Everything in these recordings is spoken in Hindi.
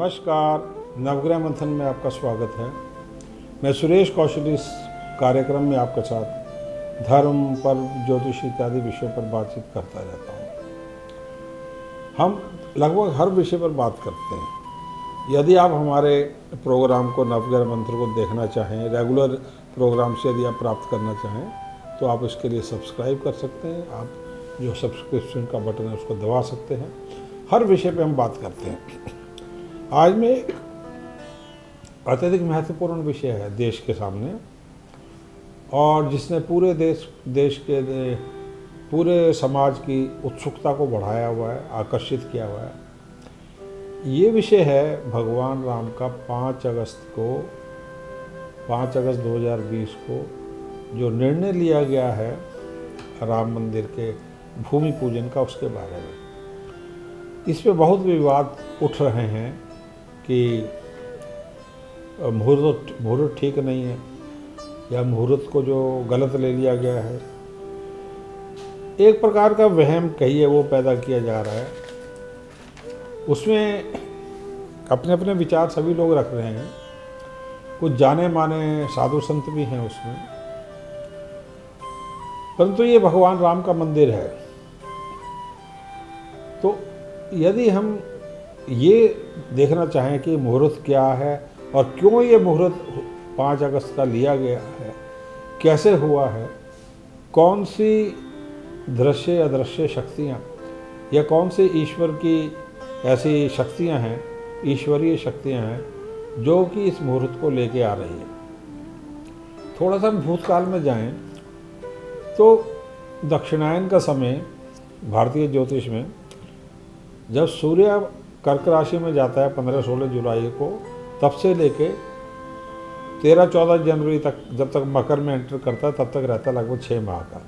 नमस्कार, नवग्रह मंथन में आपका स्वागत है। मैं सुरेश कौशल इस कार्यक्रम में आपके साथ धर्म, पर्व, ज्योतिष इत्यादि विषयों पर बातचीत करता रहता हूँ। हम लगभग हर विषय पर बात करते हैं। यदि आप हमारे प्रोग्राम को, नवग्रह मंत्र को देखना चाहें, रेगुलर प्रोग्राम से यदि आप प्राप्त करना चाहें तो आप इसके लिए सब्सक्राइब कर सकते हैं। आप जो सब्सक्रिप्शन का बटन है उसको दबा सकते हैं। हर विषय पे हम बात करते हैं। आज में एक अत्यधिक महत्वपूर्ण विषय है देश के सामने, और जिसने पूरे देश के पूरे समाज की उत्सुकता को बढ़ाया हुआ है, आकर्षित किया हुआ है। ये विषय है भगवान राम का 5 अगस्त 2020 को जो निर्णय लिया गया है राम मंदिर के भूमि पूजन का, उसके बारे में। इस पे बहुत विवाद उठ रहे हैं कि मुहूर्त ठीक नहीं है, या मुहूर्त को जो गलत ले लिया गया है। एक प्रकार का वहम कहिए वो पैदा किया जा रहा है। उसमें अपने अपने विचार सभी लोग रख रहे हैं। कुछ जाने माने साधु संत भी हैं उसमें, परंतु ये भगवान राम का मंदिर है। तो यदि हम ये देखना चाहें कि मुहूर्त क्या है और क्यों ये मुहूर्त 5 अगस्त का लिया गया है, कैसे हुआ है, कौन सी दृश्य अदृश्य शक्तियाँ या कौन से ईश्वर की ऐसी शक्तियाँ हैं, ईश्वरीय शक्तियाँ हैं जो कि इस मुहूर्त को लेके आ रही हैं। थोड़ा सा हम भूतकाल में जाएं तो दक्षिणायन का समय भारतीय ज्योतिष में जब सूर्य कर्क राशि में जाता है 15-16 जुलाई को, तब से लेके 13-14 जनवरी तक, जब तक मकर में एंटर करता है तब तक रहता है लगभग 6 माह का।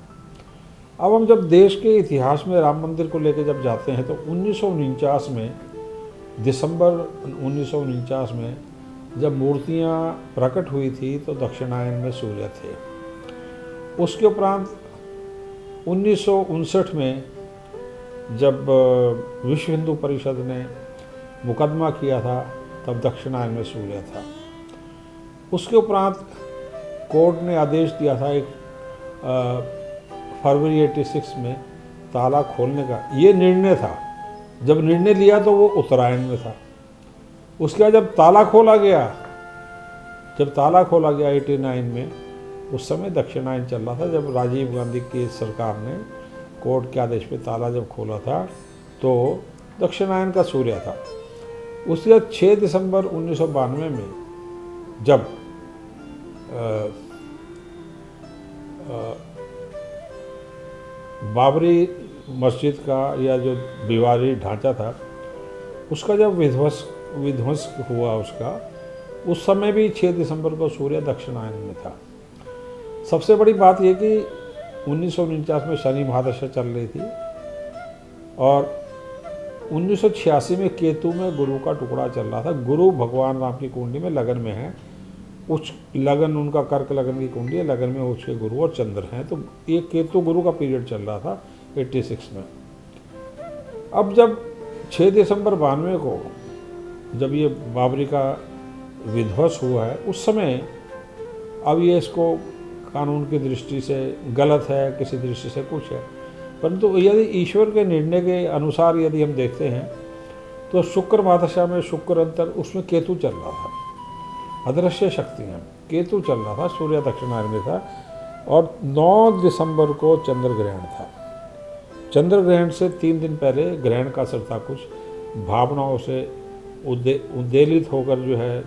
अब हम जब देश के इतिहास में राम मंदिर को लेके जब जाते हैं तो 1949 में, दिसंबर 1949 में जब मूर्तियाँ प्रकट हुई थी तो दक्षिणायन में सूर्य थे। उसके उपरांत 1959 में जब विश्व हिंदू परिषद ने मुकदमा किया था तब दक्षिणायन में सूर्य था। उसके उपरांत कोर्ट ने आदेश दिया था एक फरवरी 86 में ताला खोलने का। ये निर्णय था, जब निर्णय लिया तो वो उत्तरायण में था। उसके बाद जब ताला खोला गया 89 में, उस समय दक्षिणायन चल रहा था। जब राजीव गांधी की सरकार ने कोर्ट के आदेश पे ताला जब खोला था तो दक्षिणायन का सूर्य था। उसके बाद 6 दिसंबर 1992 में जब बाबरी मस्जिद का या जो दीवारी ढांचा था उसका जब विध्वंस हुआ उसका, उस समय भी 6 दिसंबर को सूर्य दक्षिणायन में था। सबसे बड़ी बात यह कि 1949 में शनि महादशा चल रही थी और 1986 में केतु में गुरु का टुकड़ा चल रहा था। गुरु भगवान राम की कुंडली में लगन में है, उच्च लगन, उनका कर्क लगन की कुंडली है, लगन में उसके गुरु और चंद्र हैं। तो ये केतु गुरु का पीरियड चल रहा था 86 में। अब जब 6 दिसंबर 92 को जब ये बाबरी का विध्वंस हुआ है, उस समय अब ये इसको कानून की दृष्टि से गलत है, किसी दृष्टि से कुछ है, परंतु यदि ईश्वर के निर्णय के अनुसार यदि हम देखते हैं तो शुक्र महादशा में शुक्र अंतर, उसमें केतु चल रहा था। अदृश्य शक्तियाँ, केतु चल रहा था, सूर्य दक्षिणायन में था। और 9 दिसंबर को चंद्र ग्रहण था। चंद्र ग्रहण से 3 दिन पहले ग्रहण का असर था। कुछ भावनाओं से उद्वेलित होकर जो है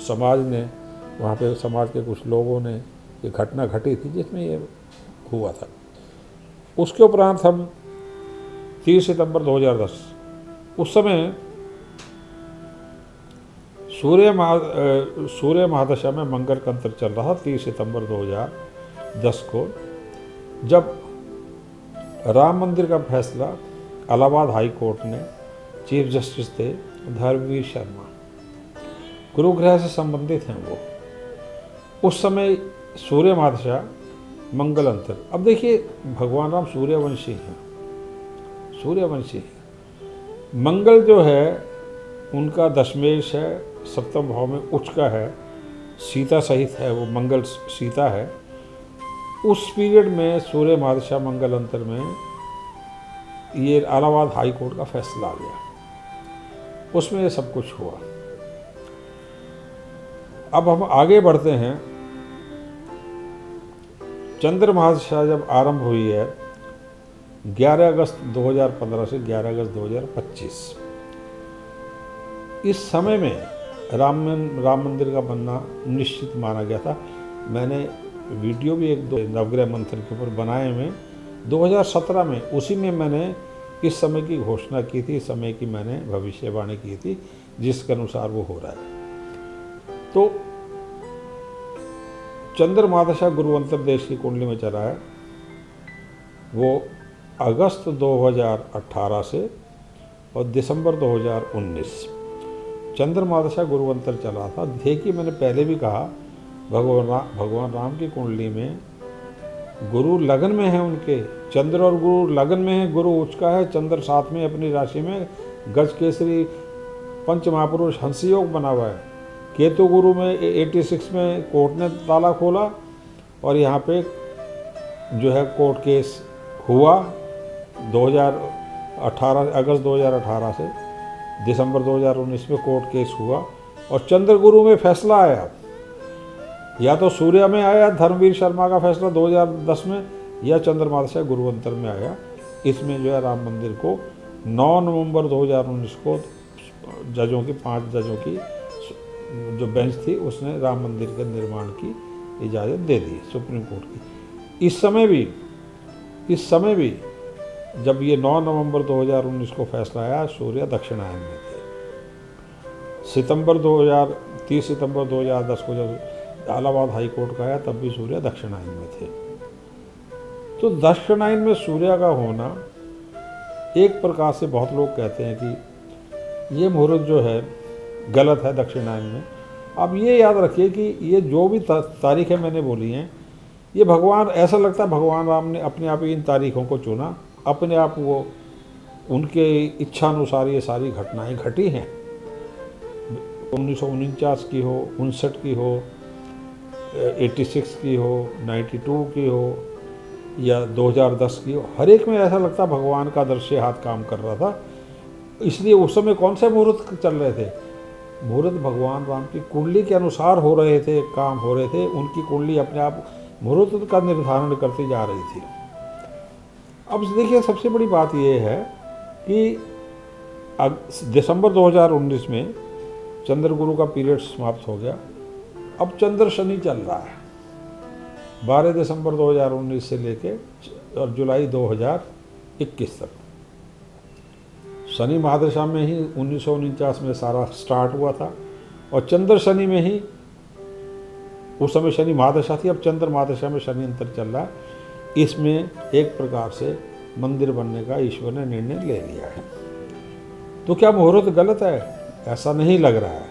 समाज ने, वहाँ पे समाज के कुछ लोगों ने ये घटना घटी थी जिसमें ये हुआ था। उसके उपरांत हम 30 सितंबर 2010, उस समय सूर्य महादशा में मंगल का अंतर चल रहा था। 30 सितंबर 2010 को जब राम मंदिर का फैसला इलाहाबाद हाई कोर्ट ने, चीफ जस्टिस थे धर्मवीर शर्मा, गुरु ग्रह से संबंधित हैं वो, उस समय सूर्य महादशा मंगल अंतर। अब देखिए भगवान राम सूर्यवंशी हैं, मंगल जो है उनका दशमेश है, सप्तम भाव में उच्च का है, सीता सहित है, वो मंगल सीता है। उस पीरियड में सूर्य महादशा मंगल अंतर में ये इलाहाबाद हाई कोर्ट का फैसला आ गया, उसमें ये सब कुछ हुआ। अब हम आगे बढ़ते हैं। चंद्र महादशा जब आरंभ हुई है 11 अगस्त 2015 से 11 अगस्त 2025, इस समय में राम मंदिर का बनना निश्चित माना गया था। मैंने वीडियो भी एक दो नवग्रह मंत्र के ऊपर बनाए हुए 2017 में, उसी में मैंने इस समय की घोषणा की थी, इस समय की मैंने भविष्यवाणी की थी, जिसके अनुसार वो हो रहा है। तो चंद्र महादशा गुरुवंतर देश की कुंडली में चला है, वो अगस्त 2018 से और दिसंबर 2019 चंद्र महादशा गुरुवंतर चला था। देखिए, मैंने पहले भी कहा भगवान राम की कुंडली में गुरु लगन में है, उनके चंद्र और गुरु लगन में है, गुरु उच्च का है, चंद्र साथ में अपनी राशि में गज केसरी पंच महापुरुष हंस योग बना हुआ है। केतु गुरु में 86 में कोर्ट ने ताला खोला और यहाँ पे जो है कोर्ट केस हुआ 2018 अगस्त 2018 से दिसंबर 2019 में कोर्ट केस हुआ और चंद्र गुरु में फैसला आया। या तो सूर्य में आया धर्मवीर शर्मा का फैसला 2010 में, या चंद्र महादशा गुरुवंतर में आया। इसमें जो है राम मंदिर को 9 नवंबर 2019 को जजों की 5 जजों की जो बेंच थी उसने राम मंदिर के निर्माण की इजाज़त दे दी सुप्रीम कोर्ट की। इस समय भी जब ये 9 नवंबर 2019 को फैसला आया, सूर्य दक्षिणायन में थे। 30 सितंबर 2010 को जब इलाहाबाद हाई कोर्ट का आया, तब भी सूर्य दक्षिणायन में थे। तो दक्षिणायन में सूर्य का होना एक प्रकार से बहुत लोग कहते हैं कि ये मुहूर्त जो है गलत है दक्षिणायन में। अब ये याद रखिए कि ये जो भी तारीखें मैंने बोली हैं, ये भगवान, ऐसा लगता है भगवान राम ने अपने आप ही इन तारीखों को चुना, अपने आप वो उनके इच्छानुसार ये सारी घटनाएं घटी हैं। 1949 की हो, 59 की हो, 86 की हो, 92 की हो या 2010 की हो, हर एक में ऐसा लगता भगवान का दृश्य हाथ काम कर रहा था। इसलिए उस समय कौन से मुहूर्त चल रहे थे? मुहूर्त भगवान राम की कुंडली के अनुसार हो रहे थे, काम हो रहे थे। उनकी कुंडली अपने आप मुहूर्त का निर्धारण करती जा रही थी। अब देखिए, सबसे बड़ी बात यह है कि दिसंबर 2019 में चंद्र गुरु का पीरियड समाप्त हो गया। अब चंद्र शनि चल रहा है 12 दिसंबर 2019 से लेके और जुलाई 2021 तक। शनि महादशा में ही 1949 में सारा स्टार्ट हुआ था और चंद्र शनि में ही, उस समय शनि महादशा थी, अब चंद्र महादशा में शनि अंतर चल रहा है। इसमें एक प्रकार से मंदिर बनने का ईश्वर ने निर्णय ले लिया है। तो क्या मुहूर्त गलत है? ऐसा नहीं लग रहा है,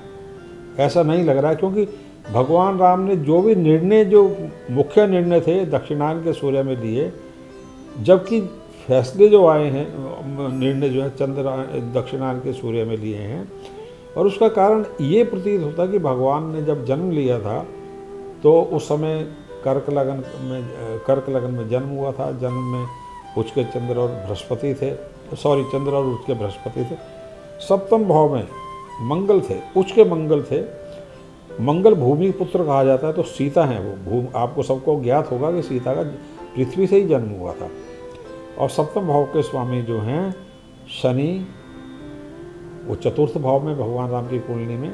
ऐसा नहीं लग रहा है, क्योंकि भगवान राम ने जो भी निर्णय, जो मुख्य निर्णय थे दक्षिणायन के सूर्य में लिए, जबकि फैसले जो आए हैं, निर्णय जो है चंद्र दक्षिणायन के सूर्य में लिए हैं। और उसका कारण ये प्रतीत होता कि भगवान ने जब जन्म लिया था तो उस समय कर्क लगन में जन्म हुआ था। जन्म में उच्च के चंद्र और बृहस्पति थे, चंद्र और उच्च के बृहस्पति थे। सप्तम भाव में मंगल थे, उच्च के मंगल थे। मंगल भूमि पुत्र कहा जाता है, तो सीता हैं वो। आपको सबको ज्ञात होगा कि सीता का पृथ्वी से ही जन्म हुआ था। और सप्तम भाव के स्वामी जो हैं शनि, वो चतुर्थ भाव में भगवान राम की कुंडली में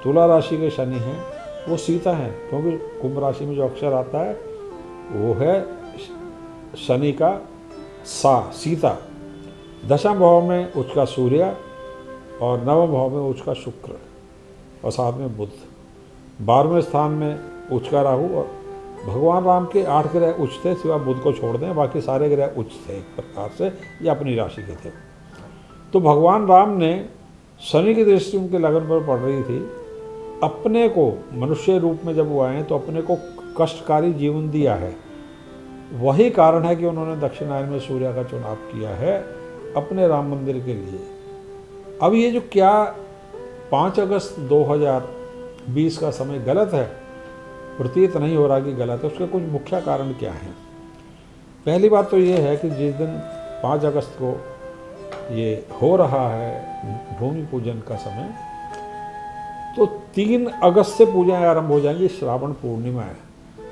तुला राशि के शनि हैं, वो सीता हैं, क्योंकि कुंभ राशि में जो अक्षर आता है वो है शनि का सीता। दशम भाव में उच्च का सूर्य और नवम भाव में उच्च का शुक्र और साथ में बुध। 12वें स्थान में उच्च का राहु। और भगवान राम के 8 ग्रह उच्च थे, सिवा बुध को छोड़ दें, बाकी सारे ग्रह उच्च थे एक प्रकार से, या अपनी राशि के थे। तो भगवान राम ने, शनि की दृष्टि उनके लगन पर पड़ रही थी, अपने को मनुष्य रूप में जब वो आए हैं तो अपने को कष्टकारी जीवन दिया है। वही कारण है कि उन्होंने दक्षिणायन में सूर्य का चुनाव किया है अपने राम मंदिर के लिए। अब ये जो क्या 5 अगस्त 2020 का समय गलत है, प्रतीत नहीं हो रहा कि गलत है। उसके कुछ मुख्य कारण क्या हैं? पहली बात तो ये है कि जिस दिन 5 अगस्त को ये हो रहा है भूमि पूजन का समय, तो 3 अगस्त से पूजाएं आरंभ हो जाएंगी। श्रावण पूर्णिमा है।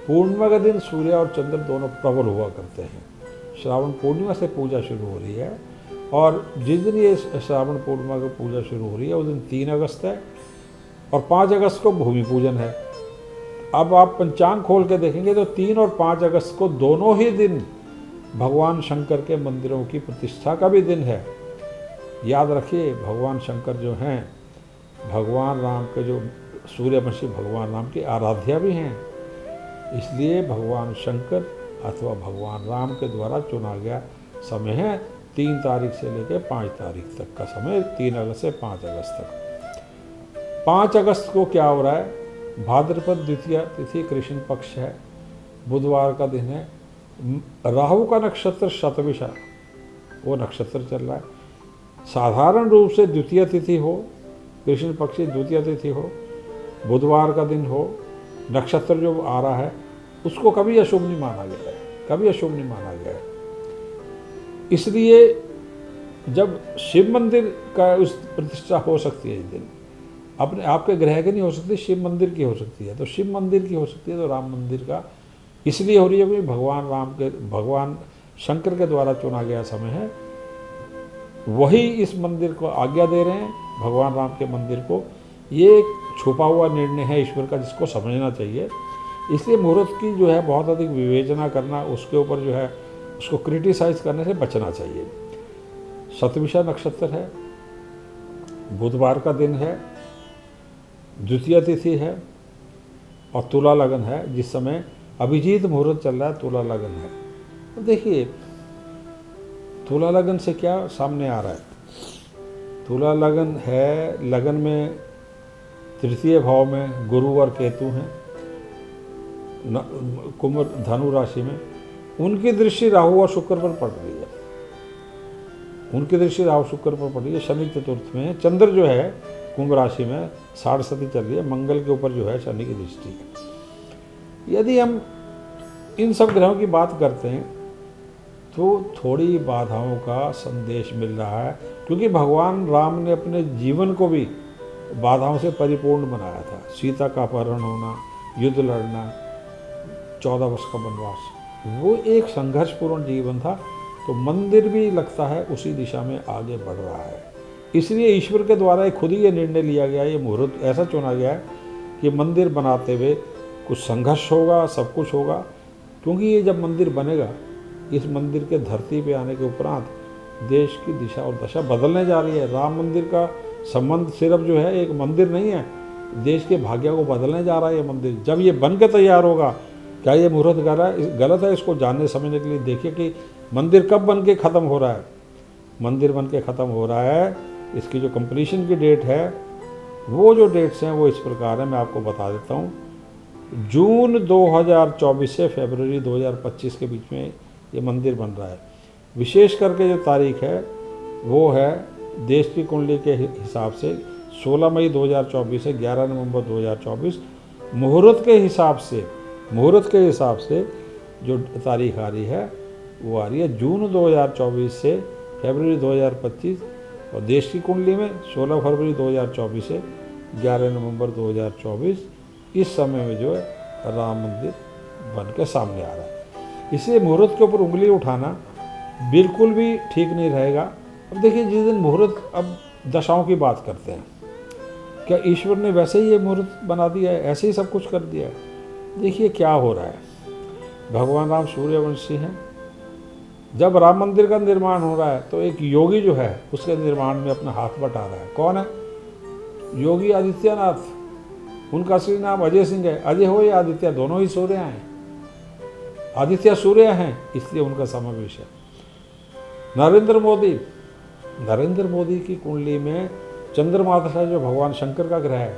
पूर्णिमा के दिन सूर्य और चंद्र दोनों प्रबल हुआ करते हैं। श्रावण पूर्णिमा से पूजा शुरू हो रही है, और जिस दिन ये श्रावण पूर्णिमा की पूजा शुरू हो रही है उस दिन 3 अगस्त है, और 5 अगस्त को भूमि पूजन है। अब आप पंचांग खोल के देखेंगे तो 3 और 5 अगस्त को दोनों ही दिन भगवान शंकर के मंदिरों की प्रतिष्ठा का भी दिन है। याद रखिए, भगवान शंकर जो हैं, भगवान राम के जो सूर्यवंशी भगवान राम की आराध्या भी हैं। इसलिए भगवान शंकर अथवा भगवान राम के द्वारा चुना गया समय है 3 तारीख से लेकर 5 तारीख तक का समय, 3 अगस्त से 5 अगस्त तक। 5 अगस्त को क्या हो रहा है? भाद्रपद द्वितीय तिथि कृष्ण पक्ष है, बुधवार का दिन है। राहु का नक्षत्र शतभिषा, वो नक्षत्र चल रहा है। साधारण रूप से द्वितीय तिथि हो, कृष्ण पक्ष की द्वितीय तिथि हो, बुधवार का दिन हो, नक्षत्र जो आ रहा है उसको कभी अशुभ नहीं माना गया है, कभी अशुभ नहीं माना गया है। इसलिए जब शिव मंदिर का उस प्रतिष्ठा हो सकती है इस दिन, अपने आपके ग्रह की नहीं हो सकती, शिव मंदिर की हो सकती है। तो शिव मंदिर की हो सकती है तो राम मंदिर का इसलिए हो रही है क्योंकि भगवान शंकर के द्वारा चुना गया समय है। वही इस मंदिर को आज्ञा दे रहे हैं, भगवान राम के मंदिर को। ये एक छुपा हुआ निर्णय है ईश्वर का, जिसको समझना चाहिए। इसलिए मुहूर्त की जो है बहुत अधिक विवेचना करना, उसके ऊपर जो है उसको क्रिटिसाइज करने से बचना चाहिए। शतभिषा नक्षत्र है, बुधवार का दिन है, द्वितीय तिथि है, और तुला लगन है। जिस समय अभिजीत मुहूर्त चल रहा है, तुला लगन है। तो देखिए, तुला लगन से क्या सामने आ रहा है? तुला लगन है, लगन में तृतीय भाव में गुरु और केतु हैं, कुंभ धनु राशि में। उनकी दृष्टि राहु और शुक्र पर पड़ रही है, उनकी दृष्टि राहु शुक्र पर पड़ रही है। शनि चतुर्थ में, चंद्र जो है कुंभ राशि में साढ़े चल रही है, मंगल के ऊपर जो है शनि की दृष्टि है। यदि हम इन सब ग्रहों की बात करते हैं तो थोड़ी बाधाओं का संदेश मिल रहा है, क्योंकि भगवान राम ने अपने जीवन को भी बाधाओं से परिपूर्ण बनाया था। सीता का अपहरण होना, युद्ध लड़ना, 14 वर्ष का वनवास, वो एक संघर्षपूर्ण जीवन था। तो मंदिर भी लगता है उसी दिशा में आगे बढ़ रहा है। इसलिए ईश्वर के द्वारा खुद ही ये निर्णय लिया गया, ये मुहूर्त ऐसा चुना गया है कि मंदिर बनाते हुए कुछ संघर्ष होगा, सब कुछ होगा। क्योंकि ये जब मंदिर बनेगा, इस मंदिर के धरती पे आने के उपरांत देश की दिशा और दशा बदलने जा रही है। राम मंदिर का संबंध सिर्फ जो है एक मंदिर नहीं है, देश के भाग्य को बदलने जा रहा है ये मंदिर। जब ये बन के तैयार होगा, क्या ये मुहूर्त गलत है? इसको जानने समझने के लिए देखिए कि मंदिर कब बन के ख़त्म हो रहा है। मंदिर बन के ख़त्म हो रहा है, इसकी जो कंप्लीशन की डेट है, वो जो डेट्स हैं वो इस प्रकार है, मैं आपको बता देता हूँ। जून 2024 से फरवरी 2025 के बीच में ये मंदिर बन रहा है। विशेष करके जो तारीख है वो है देश की कुंडली के हिसाब से 16 मई 2024 से 11 नवंबर 2024। मुहूर्त के हिसाब से जो तारीख आ रही है वो आ रही है जून 2024 से फरवरी 2025, और देश की कुंडली में 16 फरवरी 2024 से 11 नवंबर 2024। इस समय में जो है राम मंदिर बन के सामने आ रहा है। इसलिए मुहूर्त के ऊपर उंगली उठाना बिल्कुल भी ठीक नहीं रहेगा। अब देखिए, जिस दिन मुहूर्त, अब दशाओं की बात करते हैं, क्या ईश्वर ने वैसे ही ये मुहूर्त बना दिया है, ऐसे ही सब कुछ कर दिया है? देखिए क्या हो रहा है। भगवान राम सूर्यवंशी हैं। जब राम मंदिर का निर्माण हो रहा है तो एक योगी जो है उसके निर्माण में अपना हाथ बटा रहा है। कौन है? योगी आदित्यनाथ। उनका असली नाम अजय सिंह है। अजय हो या आदित्य, दोनों ही सूर्य हैं। आदित्य सूर्य हैं, इसलिए उनका समावेश है। नरेंद्र मोदी की कुंडली में चंद्रमा दशा जो भगवान शंकर का ग्रह है,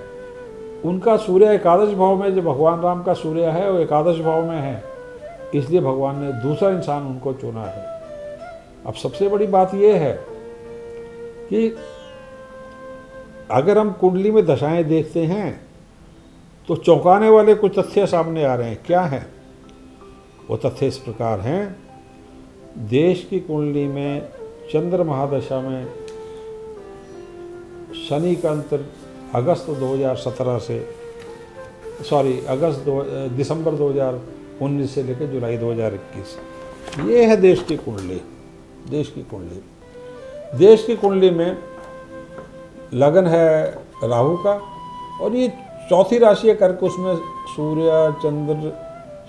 उनका सूर्य एकादश भाव में, जो भगवान राम का सूर्य है वो एकादश भाव में है। इसलिए भगवान ने दूसरा इंसान उनको चुना है। अब सबसे बड़ी बात यह है कि अगर हम कुंडली में दशाएं देखते हैं तो चौंकाने वाले कुछ तथ्य सामने आ रहे हैं। क्या है वो तथ्य? इस प्रकार हैं। देश की कुंडली में चंद्र महादशा में शनि का अंतर अगस्त 2017 से दिसंबर 2019 से लेकर जुलाई 2021, ये है देश की कुंडली। देश की कुंडली में लगन है राहु का, और ये चौथी राशि है कर्क, उसमें सूर्य, चंद्र,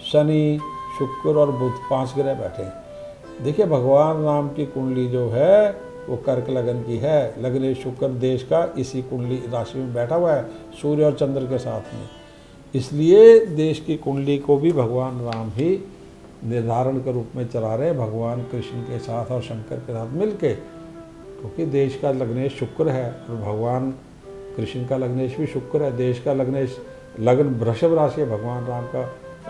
शनि, शुक्र और बुध 5 ग्रह बैठे हैं। देखिए भगवान राम की कुंडली जो है वो कर्क लगन की है। लगने शुक्र देश का इसी कुंडली राशि में बैठा हुआ है सूर्य और चंद्र के साथ में। इसलिए देश की कुंडली को भी भगवान राम ही निर्धारण के रूप में चला रहे हैं, भगवान कृष्ण के साथ और शंकर के साथ मिलके, क्योंकि देश का लग्नेश शुक्र है और भगवान कृष्ण का लग्नेश भी शुक्र है। देश का लग्नेश लगन वृषभ राशि है, भगवान राम का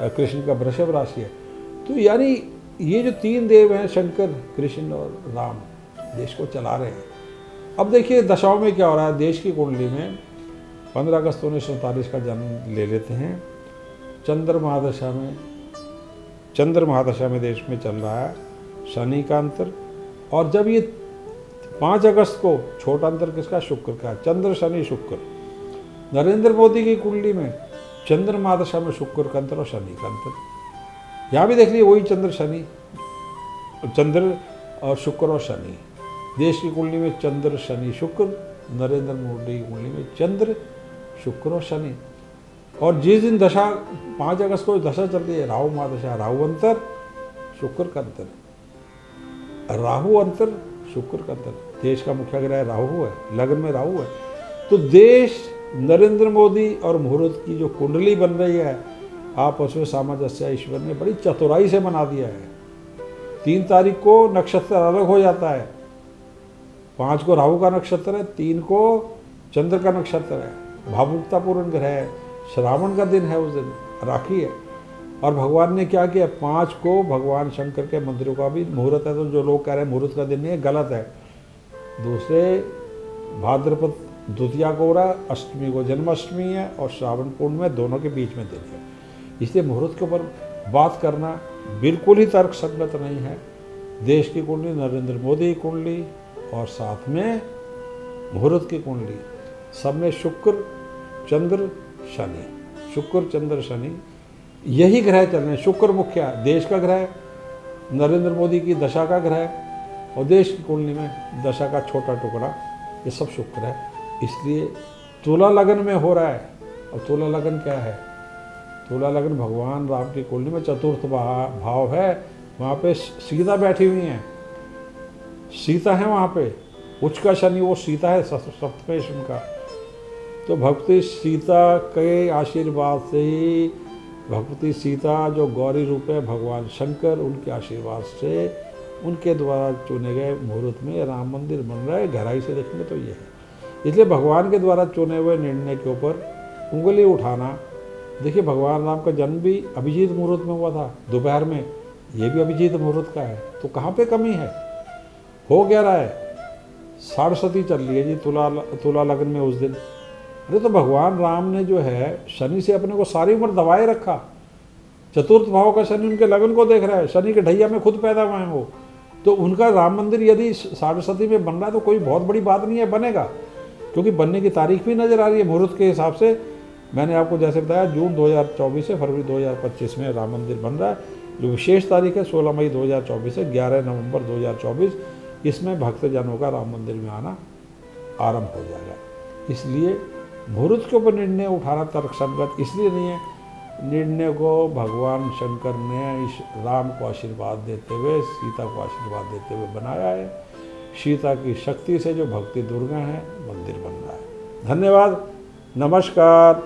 कृष्ण का वृषभ राशि है। तो यानी ये जो 3 देव हैं शंकर, कृष्ण और राम, देश को चला रहे हैं। अब देखिए दशाओं में क्या हो रहा है। देश की कुंडली में 15 अगस्त 1947 का जन्म ले लेते हैं। चंद्र महादशा में देश में चल रहा है शनि का अंतर, और जब ये 5 अगस्त को, छोटा अंतर किसका? शुक्र का, चंद्र शनि शुक्र। नरेंद्र मोदी की कुंडली में चंद्र महादशा में शुक्र का अंतर और शनि का अंतर। यहाँ भी देख लीजिए वही चंद्र और शुक्र और शनि। देश की कुंडली में चंद्र शनि शुक्र, नरेंद्र मोदी की कुंडली में चंद्र शुक्र और शनि। और जिस दिन दशा 5 अगस्त को दशा चल रही है राहु महादशा, राहु अंतर शुक्र का अंतर, राहु अंतर शुक्र का अंतर। देश का मुख्य ग्रह राहु है, लगन में राहु है। तो देश नरेंद्र मोदी और मुहूर्त की जो कुंडली बन रही है, आपस में सामंजस्य ईश्वर ने बड़ी चतुराई से बना दिया है। 3 तारीख को नक्षत्र अलग हो जाता है। 5 को राहु का नक्षत्र है, 3 को चंद्र का नक्षत्र है। भावुकतापूर्ण ग्रह है, श्रावण का दिन है, उस दिन राखी है। और भगवान ने क्या किया, 5 को भगवान शंकर के मंदिरों का भी मुहूर्त है। तो जो लोग कह रहे हैं मुहूर्त का दिन नहीं है, गलत है। दूसरे भाद्रपद द्वितीया को हो रहा है, अष्टमी को जन्माष्टमी है, और श्रावण पूर्णिमा में दोनों के बीच में दिन है। इसलिए मुहूर्त के ऊपर बात करना बिल्कुल ही तर्क संगत नहीं है। देश की कुंडली, नरेंद्र मोदी की कुंडली और साथ में मुहूर्त की कुंडली, सब में शुक्र चंद्र शनि, शुक्र चंद्र शनि यही ग्रह चल रहे हैं। शुक्र मुख्य देश का ग्रह, नरेंद्र मोदी की दशा का ग्रह, और देश की कुंडली में दशा का छोटा टुकड़ा, ये सब शुक्र है। इसलिए तुला लगन में हो रहा है। और तुला लगन क्या है? तुला लगन भगवान राम की कुंडली में चतुर्थ भाव है। वहाँ पे सीता बैठी हुई हैं, सीता है वहाँ पे। उच्च का शनि वो सीता है, सप्तमेश उनका। तो भक्ति सीता के आशीर्वाद से ही, भक्ति सीता जो गौरी रूप है भगवान शंकर, उनके आशीर्वाद से, उनके द्वारा चुने गए मुहूर्त में राम मंदिर बन रहा है। गहराई से देखेंगे तो ये है। इसलिए भगवान के द्वारा चुने हुए निर्णय के ऊपर उंगली उठाना। देखिए भगवान राम का जन्म भी अभिजीत मुहूर्त में हुआ था, दोपहर में, ये भी अभिजीत मुहूर्त का है। तो कहाँ पे कमी है? हो क्या रहा है? सारस्वती चल रही है जी तुला लगन में उस दिन। अरे तो भगवान राम ने जो है शनि से अपने को सारी उम्र दबाए रखा। चतुर्थ भाव का शनि उनके लगन को देख रहा है, शनि के ढैया में खुद पैदा हुए हैं वो। तो उनका राम मंदिर यदि सारस्वती में बन रहा है तो कोई बहुत बड़ी बात नहीं है, बनेगा, क्योंकि बनने की तारीख भी नजर आ रही है मुहूर्त के हिसाब से। मैंने आपको जैसे बताया जून 2024 से फरवरी 2025 में राम मंदिर बन रहा है। जो विशेष तारीख है 16 मई 2024 से 11 नवंबर 2024, इसमें भक्तजनों का राम मंदिर में आना आरंभ हो जाएगा। इसलिए मुहूर्त के ऊपर निर्णय उठाना तर्कसंगत इसलिए नहीं है। निर्णय को भगवान शंकर ने राम को आशीर्वाद देते हुए, सीता को आशीर्वाद देते हुए बनाया है। सीता की शक्ति से जो भक्ति दुर्गा है, मंदिर बन रहा है। धन्यवाद, नमस्कार।